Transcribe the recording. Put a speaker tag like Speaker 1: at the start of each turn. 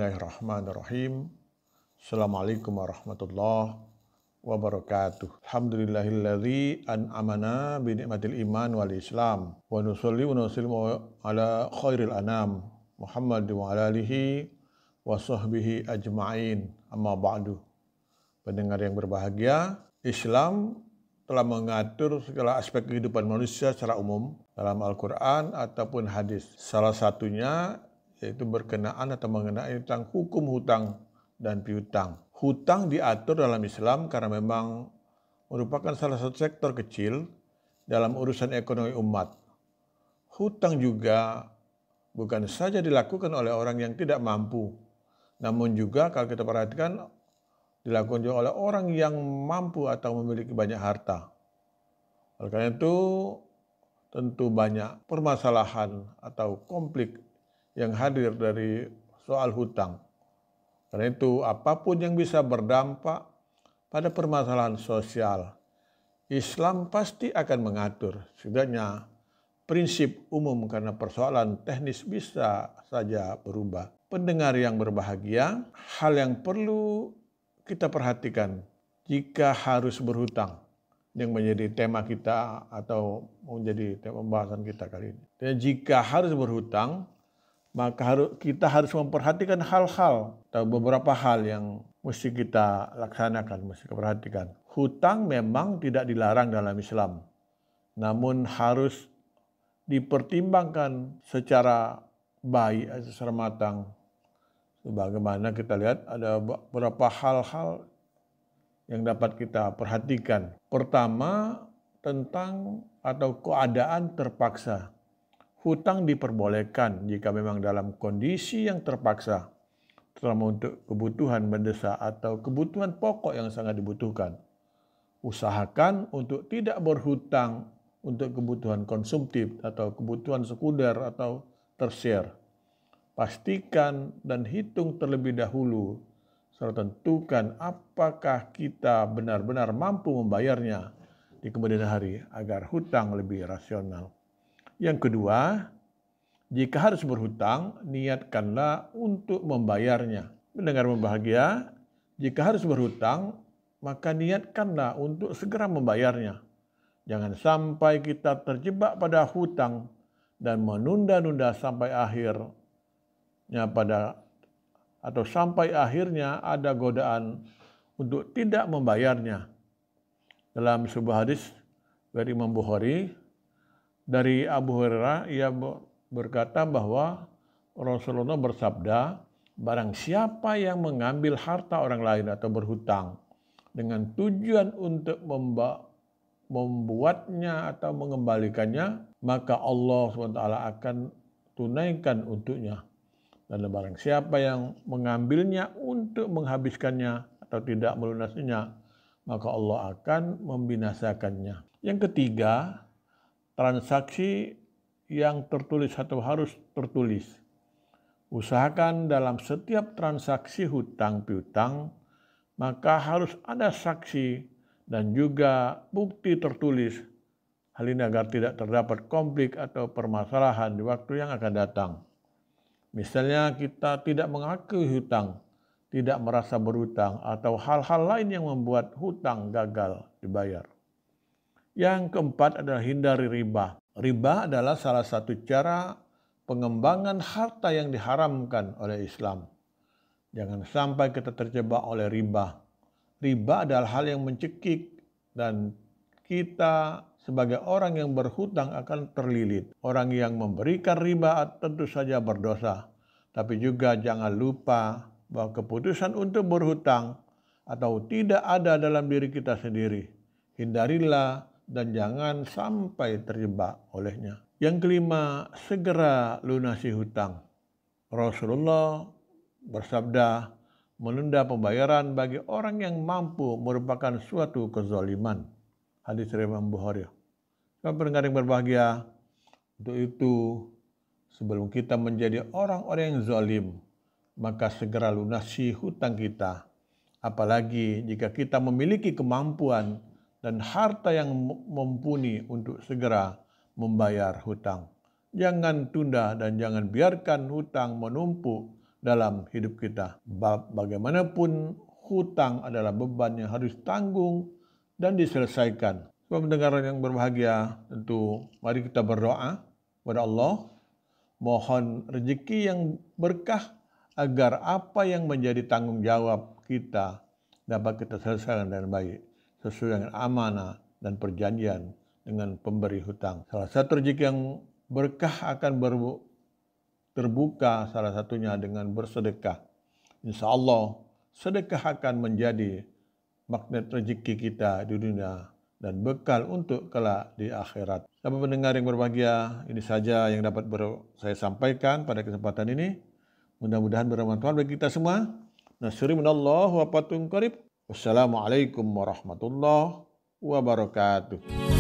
Speaker 1: Bismillahirrahmanirrahim. Assalamualaikum warahmatullahi wabarakatuh. Alhamdulillahilladzi an'amana bi ni'matil iman wal islam wa nusalli wa nusallimu ala khairil anam Muhammad wa ala alihi wa sahbihi ajma'in. Amma ba'du. Pendengar yang berbahagia, Islam telah mengatur segala aspek kehidupan manusia secara umum dalam Al-Quran ataupun hadis. Salah satunya yaitu berkenaan atau mengenai tentang hukum hutang dan piutang. Hutang diatur dalam Islam karena memang merupakan salah satu sektor kecil dalam urusan ekonomi umat. Hutang juga bukan saja dilakukan oleh orang yang tidak mampu, namun juga kalau kita perhatikan dilakukan juga oleh orang yang mampu atau memiliki banyak harta. Oleh karena itu tentu banyak permasalahan atau konflik yang hadir dari soal hutang. Karena itu apapun yang bisa berdampak pada permasalahan sosial, Islam pasti akan mengatur. Setidaknya prinsip umum karena persoalan teknis bisa saja berubah. Pendengar yang berbahagia, hal yang perlu kita perhatikan jika harus berhutang yang menjadi tema kita atau menjadi tema pembahasan kita kali ini. Dan jika harus berhutang, maka kita harus memperhatikan hal-hal atau beberapa hal yang mesti kita laksanakan, mesti kita perhatikan. Hutang memang tidak dilarang dalam Islam, namun harus dipertimbangkan secara baik, secara matang. Sebagaimana kita lihat ada beberapa hal-hal yang dapat kita perhatikan. Pertama, tentang atau keadaan terpaksa. Hutang diperbolehkan jika memang dalam kondisi yang terpaksa, terutama untuk kebutuhan mendesak atau kebutuhan pokok yang sangat dibutuhkan. Usahakan untuk tidak berhutang untuk kebutuhan konsumtif atau kebutuhan sekunder atau tersier. Pastikan dan hitung terlebih dahulu serta tentukan apakah kita benar-benar mampu membayarnya di kemudian hari agar hutang lebih rasional. Yang kedua, jika harus berhutang, niatkanlah untuk membayarnya. Pendengar berbahagia, jika harus berhutang, maka niatkanlah untuk segera membayarnya. Jangan sampai kita terjebak pada hutang dan menunda-nunda sampai akhirnya sampai akhirnya ada godaan untuk tidak membayarnya. Dalam sebuah hadis dari Imam Bukhari, dari Abu Hurairah, ia berkata bahwa Rasulullah bersabda, barang siapa yang mengambil harta orang lain atau berhutang dengan tujuan untuk membuatnya atau mengembalikannya, maka Allah SWT akan tunaikan untuknya. Dan barang siapa yang mengambilnya untuk menghabiskannya atau tidak melunasinya, maka Allah akan membinasakannya. Yang ketiga, transaksi yang tertulis atau harus tertulis. Usahakan dalam setiap transaksi hutang piutang, maka harus ada saksi dan juga bukti tertulis. Hal ini agar tidak terdapat konflik atau permasalahan di waktu yang akan datang. Misalnya kita tidak mengakui hutang, tidak merasa berhutang, atau hal-hal lain yang membuat hutang gagal dibayar. Yang keempat adalah hindari riba. Riba adalah salah satu cara pengembangan harta yang diharamkan oleh Islam. Jangan sampai kita terjebak oleh riba. Riba adalah hal yang mencekik dan kita sebagai orang yang berhutang akan terlilit. Orang yang memberikan riba tentu saja berdosa. Tapi juga jangan lupa bahwa keputusan untuk berhutang atau tidak ada dalam diri kita sendiri. Hindarilah dan jangan sampai terjebak olehnya. Yang kelima, segera lunasi hutang. Rasulullah bersabda, menunda pembayaran bagi orang yang mampu merupakan suatu kezaliman. Hadis riwayat Imam Bukhari. Pendengar yang berbahagia, untuk itu sebelum kita menjadi orang-orang yang zalim, maka segera lunasi hutang kita. Apalagi jika kita memiliki kemampuan dan harta yang mumpuni untuk segera membayar hutang. Jangan tunda dan jangan biarkan hutang menumpuk dalam hidup kita. Bagaimanapun hutang adalah beban yang harus tanggung dan diselesaikan. Pendengar yang berbahagia, tentu mari kita berdoa kepada Allah, mohon rezeki yang berkah agar apa yang menjadi tanggung jawab kita dapat kita selesaikan dengan baik, sesuai dengan amanah dan perjanjian dengan pemberi hutang. Salah satu rezeki yang berkah akan terbuka salah satunya dengan bersedekah. Insya Allah sedekah akan menjadi magnet rezeki kita di dunia dan bekal untuk kelak di akhirat. Sahabat pendengar yang berbahagia, ini saja yang dapat saya sampaikan pada kesempatan ini. Mudah-mudahan bermanfaat bagi kita semua. Nasrimunallah wa fatun qarib. Wassalamualaikum warahmatullahi wabarakatuh.